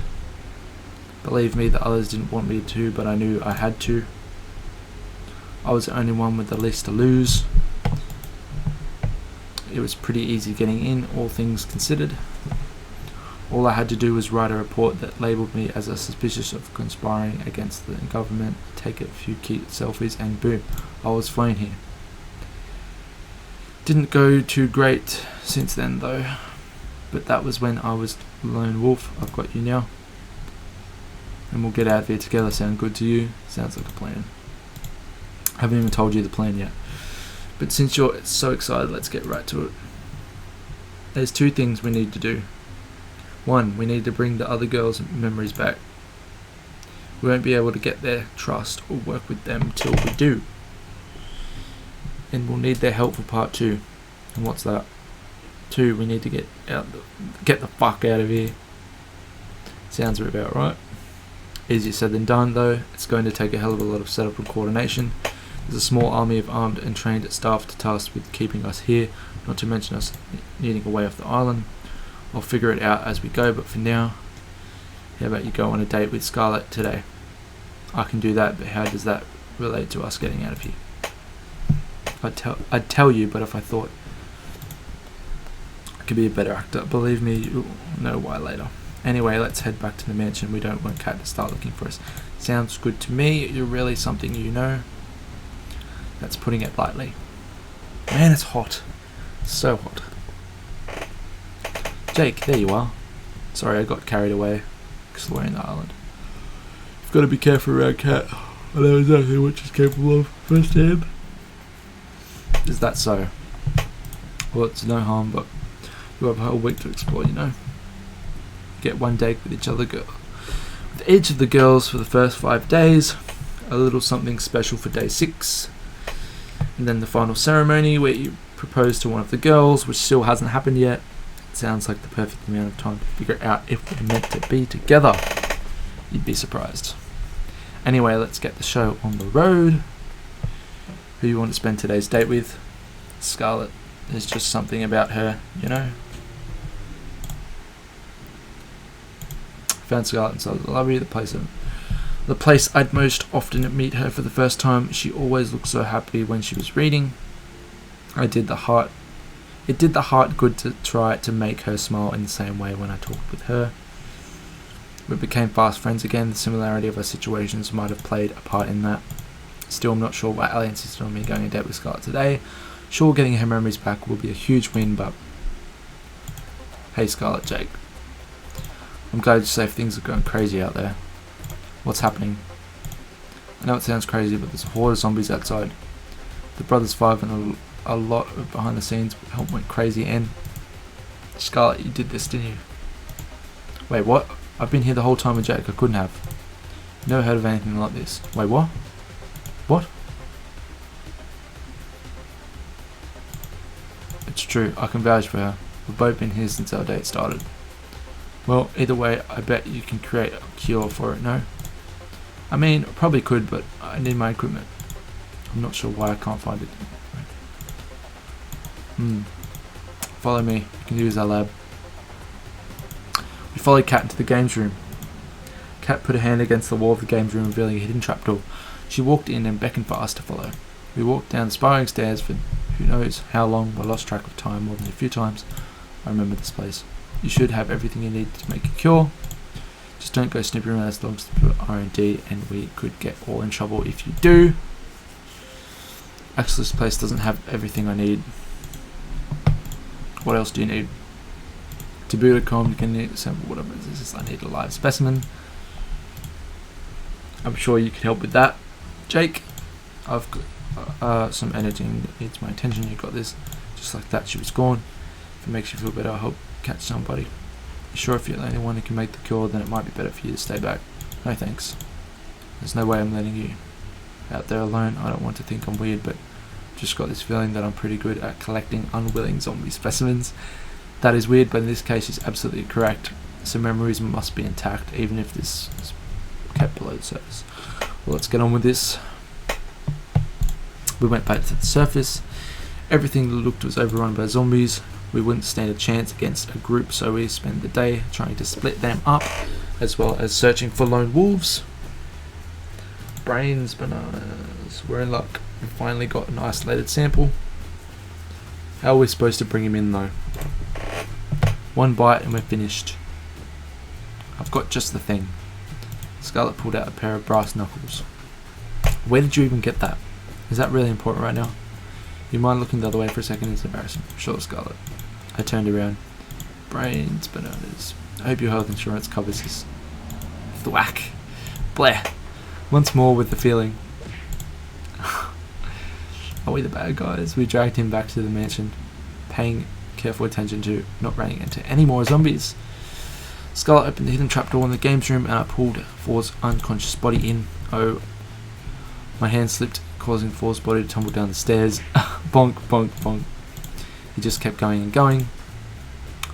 Believe me, the others didn't want me to, but I knew I had to. I was the only one with the least to lose. It was pretty easy getting in, all things considered. All I had to do was write a report that labelled me as a suspicious of conspiring against the government, take a few cute selfies, and boom, I was flown here. Didn't go too great since then though, but that was when I was lone wolf. I've got you now, and we'll get out of here together. Sound good to you? Sounds like a plan. I haven't even told you the plan yet, but since you're so excited, let's get right to it. There's two things we need to do. One, we need to bring the other girls' memories back. We won't be able to get their trust or work with them till we do. And we'll need their help for part 2. And what's that? 2, we need to get the fuck out of here. Sounds about right. Easier said than done though. It's going to take a hell of a lot of setup and coordination. There's a small army of armed and trained staff tasked with keeping us here, not to mention us needing a way off the island. I'll figure it out as we go, but for now, how about you go on a date with Scarlett today? I can do that, but how does that relate to us getting out of here? I'd tell you, but if I thought I could be a better actor, believe me, you'll know why later. Anyway, let's head back to the mansion. We don't want Kat to start looking for us. Sounds good to me. You're really something you know. That's putting it lightly. Man, it's hot. So hot. Jake, there you are. Sorry, I got carried away exploring the island. You've got to be careful around Kat. I know exactly what she's capable of firsthand. Is that so? Well, it's no harm, but you have a whole week to explore, you know. Get one date with each of the girls for the first 5 days, a little something special for day 6, and then the final ceremony where you propose to one of the girls, which still hasn't happened yet. It sounds like the perfect amount of time to figure out if we're meant to be together. You'd be surprised. Anyway, let's get the show on the road. Who you want to spend today's date with? Scarlett. There's just something about her, you know. Found Scarlett inside the library, the place I'd most often meet her for the first time. She always looked so happy when she was reading. It did the heart good to try to make her smile in the same way when I talked with her. We became fast friends again. The similarity of our situations might have played a part in that. Still, I'm not sure why Ali insisted on me going on a date with Scarlett today. Sure, getting her memories back will be a huge win, but Hey Scarlet, Jake. I'm glad you're safe. Things are going crazy out there. What's happening? I know it sounds crazy, but there's a horde of zombies outside. The Brothers 5 and a lot of behind the scenes help went crazy, and Scarlet, you did this, didn't you? Wait, what? I've been here the whole time with Jake. I couldn't have. Never heard of anything like this. Wait, what? What? It's true. I can vouch for her. We've both been here since our date started. Well, either way, I bet you can create a cure for it, no? I mean, I probably could, but I need my equipment. I'm not sure why I can't find it. Follow me. You can use our lab. We followed Kat into the games room. Kat put her hand against the wall of the games room, revealing a hidden trapdoor. She walked in and beckoned for us to follow. We walked down the spiraling stairs for who knows how long. I lost track of time more than a few times. I remember this place. You should have everything you need to make a cure. Just don't go snipping around as long as the R&D, and we could get all in trouble if you do. Actually, this place doesn't have everything I need. What else do you need? To boot a com, you can assemble whatever it is. I need a live specimen. I'm sure you can help with that. Jake, I've got some editing that needs my attention. You got this. Just like that, she was gone. If it makes you feel better, I hope catch somebody. Sure, if you're the only one who can make the cure, then it might be better for you to stay back. No thanks. There's no way I'm letting you out there alone. I don't want to think I'm weird, but just got this feeling that I'm pretty good at collecting unwilling zombie specimens. That is weird, but in this case is absolutely correct. So memories must be intact, even if this is kept below the surface. Well, let's get on with this. We went back to the surface. Everything that looked was overrun by zombies. We wouldn't stand a chance against a group, so we spent the day trying to split them up, as well as searching for lone wolves. Brains, bananas. We're in luck. We finally got an isolated sample. How are we supposed to bring him in though? One bite and we're finished. I've got just the thing. Scarlet pulled out a pair of brass knuckles. Where did you even get that? Is that really important right now? You mind looking the other way for a second? It's embarrassing. Sure, Scarlet. I turned around. Brains, bananas. I hope your health insurance covers this. Thwack. Bleh. Once more with the feeling. Are we the bad guys? We dragged him back to the mansion, paying careful attention to not running into any more zombies. Scarlet opened the hidden trapdoor in the games room, and I pulled Ford's unconscious body in. Oh, my hand slipped, causing Ford's body to tumble down the stairs. Bonk, bonk, bonk. He just kept going and going.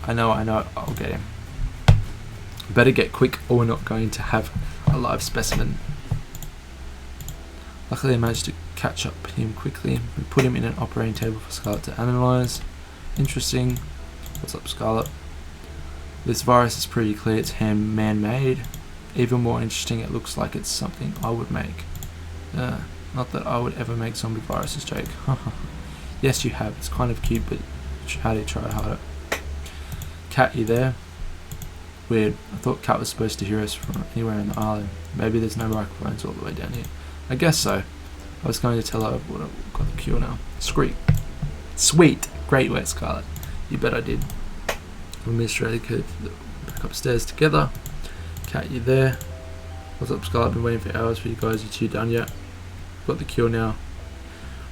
I know, I'll get him. Better get quick, or we're not going to have a live specimen. Luckily I managed to catch up with him quickly. We put him in an operating table for Scarlet to analyse. Interesting. What's up, Scarlet? This virus is pretty clear it's man-made. Even more interesting, it looks like it's something I would make. Not that I would ever make zombie viruses, Jake. Yes, you have. It's kind of cute, but how do you try harder? Kat, you there? Weird. I thought Kat was supposed to hear us from anywhere in the island. Maybe there's no microphones all the way down here. I guess so. I was going to tell her what I've got the cure now. Sweet. Great work, Scarlet. You bet I did. We missed really good. Back upstairs together. Kat, you there? What's up, Scarlet? I've been waiting for hours for you guys. You two done yet? Got the cure now.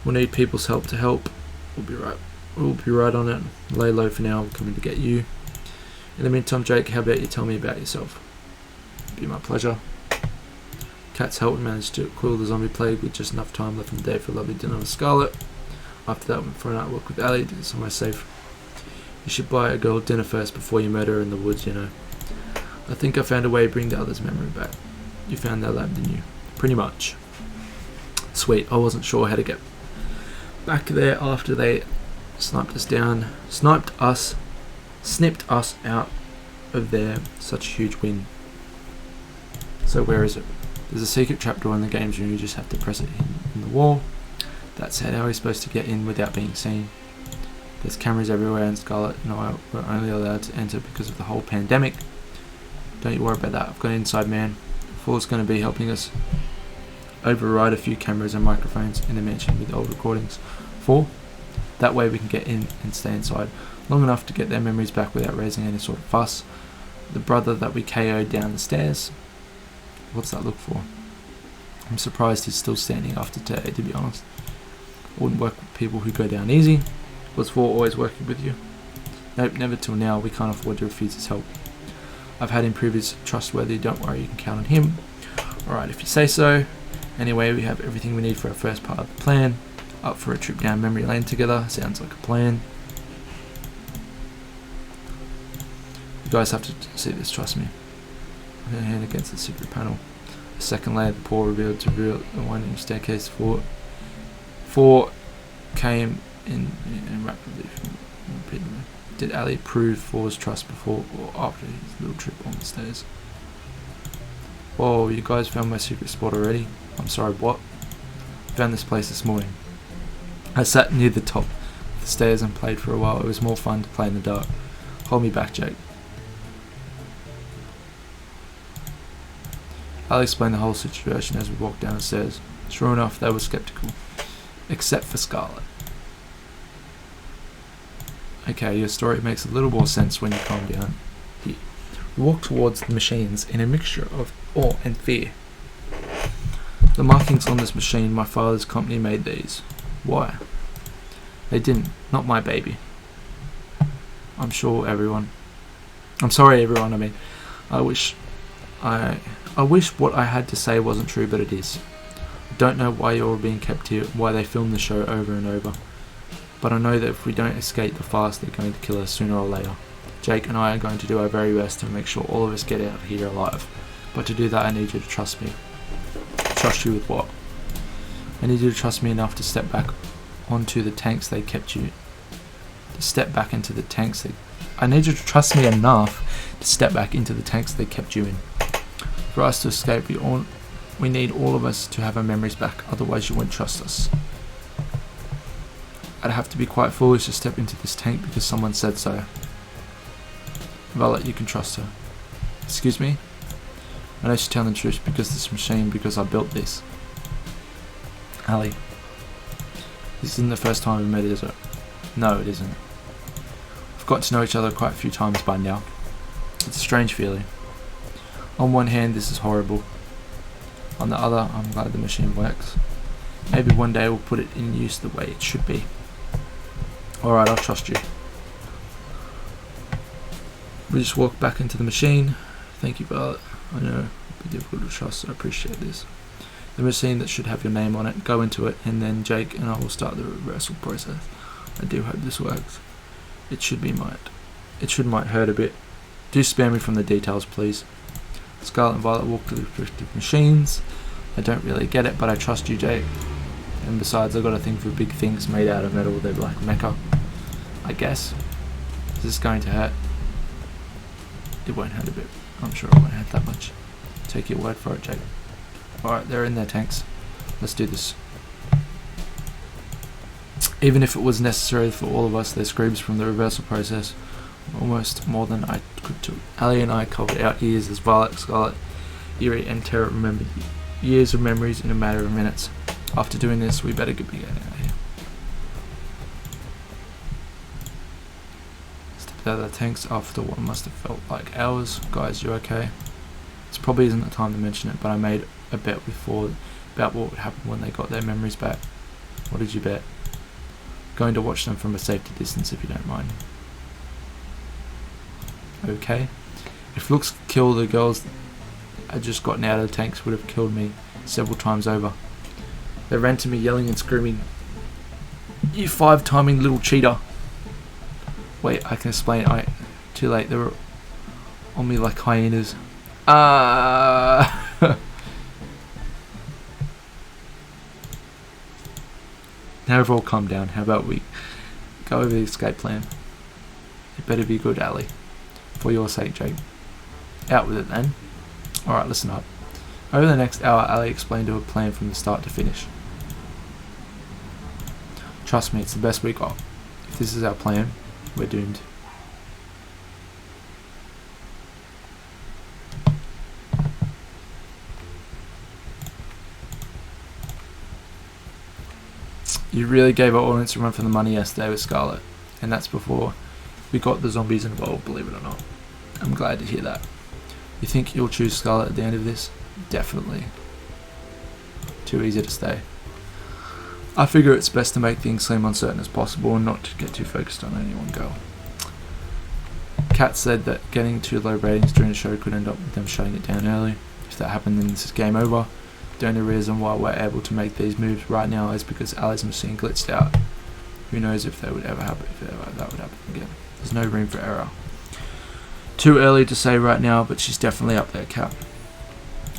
We'll need people's help to help. We'll be right on it. Lay low for now. We're coming to get you. In the meantime, Jake, how about you tell me about yourself? It'd be my pleasure. Kat's helped manage to quell the zombie plague with just enough time left in the day for a lovely dinner with Scarlet. After that, went for a night walk with Ali to get somewhere safe. You should buy a girl dinner first before you murder her in the woods, you know. I think I found a way to bring the other's memory back. You found that lab, didn't you? Pretty much. Sweet. I wasn't sure how to get back there after they sniped us out of there. Such a huge win. So where is it? There's a secret trapdoor in the games room. You just have to press it in the wall. That's how we're supposed to get in without being seen. There's cameras everywhere, and Scarlet and I were only allowed to enter because of the whole pandemic. Don't you worry about that. I've got an inside man. Four's going to be helping us override a few cameras and microphones in the mansion with old recordings. 4, That way we can get in and stay inside long enough to get their memories back without raising any sort of fuss. The brother that we KO'd down the stairs. What's that look for? I'm surprised he's still standing after today, to be honest. Wouldn't work with people who go down easy. Was for always working with you? Nope, never till now. We can't afford to refuse his help. I've had him prove he's trustworthy. Don't worry, you can count on him. Alright, if you say so. Anyway, we have everything we need for our first part of the plan. Up for a trip down memory lane together. Sounds like a plan. You guys have to see this, trust me. I'm going to hand against the secret panel. The second layer, the paw revealed to reveal the winding staircase. Four came in rapidly. Did Ali prove Four's trust before or after his little trip on the stairs? Whoa, you guys found my secret spot already? I'm sorry, what? Found this place this morning. I sat near the top of the stairs and played for a while. It was more fun to play in the dark. Hold me back, Jake. I'll explain the whole situation as we walked down the stairs. Sure enough, they were skeptical. Except for Scarlet. Okay, your story makes a little more sense when you calm down. We walked towards the machines in a mixture of awe and fear. The markings on this machine, my father's company made these. Why? They didn't. Not my baby. I'm sorry everyone, I mean. I wish what I had to say wasn't true, but it is. I don't know why you're all being kept here, why they film the show over and over. But I know that if we don't escape the fast, they're going to kill us sooner or later. Jake and I are going to do our very best to make sure all of us get out of here alive. But to do that, I need you to trust me. Trust you with what? I need you to trust me enough to step back onto the tanks they kept you. I need you to trust me enough to step back into the tanks they kept you in. For us to escape, we need all of us to have our memories back. Otherwise, you won't trust us. I'd have to be quite foolish to step into this tank because someone said so. Violet, you can trust her. Excuse me? I know she's telling the truth because this machine, because I built this. Ali. This isn't the first time we've met, is it? No, it isn't. We've got to know each other quite a few times by now. It's a strange feeling. On one hand, this is horrible. On the other, I'm glad the machine works. Maybe one day we'll put it in use the way it should be. Alright, I'll trust you. We just walk back into the machine. Thank you, Violet. I know it'll be difficult to trust, so I appreciate this. The machine that should have your name on it, go into it, and then Jake and I will start the reversal process. I do hope this works. It might hurt a bit. Do spare me from the details, please. Scarlet and Violet walk to the respective machines. I don't really get it, but I trust you, Jake. And besides, I've got a thing for big things made out of metal. They're like mecha, I guess. Is this going to hurt? It won't hurt a bit. I'm sure it won't hurt that much. Take your word for it, Jake. Alright, they're in their tanks. Let's do this. Even if it was necessary for all of us, their screams from the reversal process. Almost more than I could do. Ali and I covered our ears as Violet, Scarlet, Eerie and Terra remembered years of memories in a matter of minutes. After doing this, we better get getting out of here. Stepped out of the tanks after what must have felt like hours. Guys, you okay? This probably isn't the time to mention it, but I made a bet before about what would happen when they got their memories back. What did you bet? Going to watch them from a safety distance, if you don't mind. Okay. If looks could kill, the girls had just gotten out of the tanks would have killed me several times over. They ran to me yelling and screaming, "You five-timing little cheater!" Wait, I can explain. Too late. They were on me like hyenas. Now we've all calmed down. How about we go over the escape plan? It better be good, Ali. For your sake, Jake. Out with it then. Alright, listen up. Over the next hour, Ali explained to her plan from the start to finish. Trust me, it's the best we got. If this is our plan, we're doomed. You really gave our audience a run for the money yesterday with Scarlet, and that's before we got the zombies involved, believe it or not. I'm glad to hear that. You think you'll choose Scarlet at the end of this? Definitely. Too easy to stay. I figure it's best to make things seem uncertain as possible and not to get too focused on any one girl. Kat said that getting too low ratings during the show could end up with them shutting it down early. If that happened, then this is game over. The only reason why we're able to make these moves right now is because Ali's machine glitched out. Who knows if that would ever happen, that would happen again. There's no room for error. Too early to say right now, but she's definitely up there, Kat.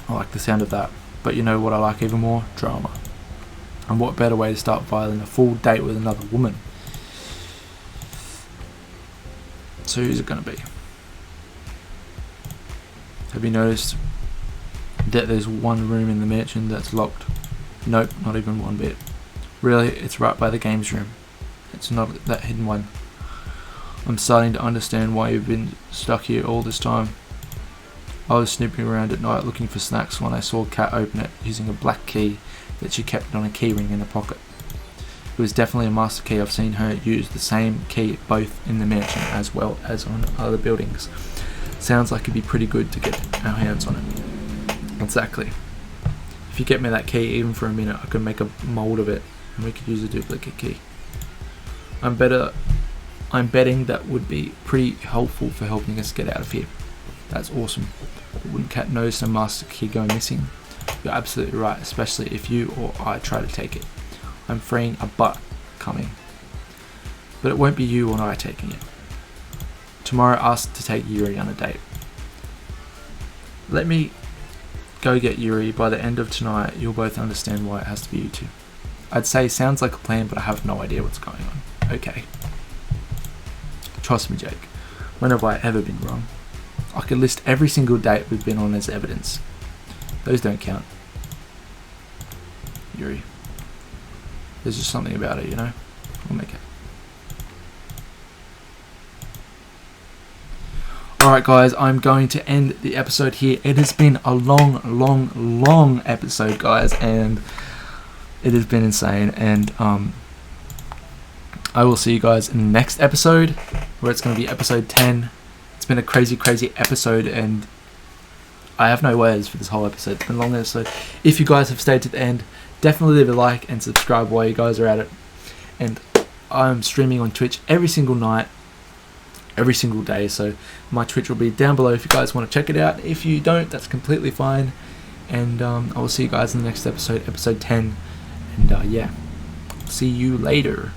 I like the sound of that. But you know what I like even more? Drama. And what better way to start violating a full date with another woman? So who's it going to be? Have you noticed that there's one room in the mansion that's locked? Nope, not even one bit. Really, it's right by the games room. It's not that hidden one. I'm starting to understand why you've been stuck here all this time. I was snooping around at night looking for snacks when I saw Kat open it using a black key that she kept on a keyring in her pocket. It was definitely a master key. I've seen her use the same key both in the mansion as well as on other buildings. Sounds like it'd be pretty good to get our hands on it. Exactly. If you get me that key even for a minute, I could make a mold of it and we could use a duplicate key. I'm betting that would be pretty helpful for helping us get out of here. That's awesome. But wouldn't Kat know some master key going missing? You're absolutely right, especially if you or I try to take it. I'm freeing a butt coming. But it won't be you or I taking it. Tomorrow ask to take Yuri on a date. Let me go get Yuri. By the end of tonight, you'll both understand why it has to be you two. I'd say sounds like a plan, but I have no idea what's going on. Okay. Trust me, Jake. When have I ever been wrong? I could list every single date we've been on as evidence. Those don't count. Yuri. There's just something about it, you know? We'll make it. Alright guys, I'm going to end the episode here. It has been a long episode, guys, and it has been insane, and I will see you guys in the next episode, where it's going to be episode 10. It's been a crazy episode, and I have no words for this whole episode. It's been a long episode. If you guys have stayed to the end, definitely leave a like and subscribe while you guys are at it. And I'm streaming on Twitch every single night, every single day, so my Twitch will be down below if you guys want to check it out. If you don't, that's completely fine, and I will see you guys in the next episode, episode 10, and yeah, see you later.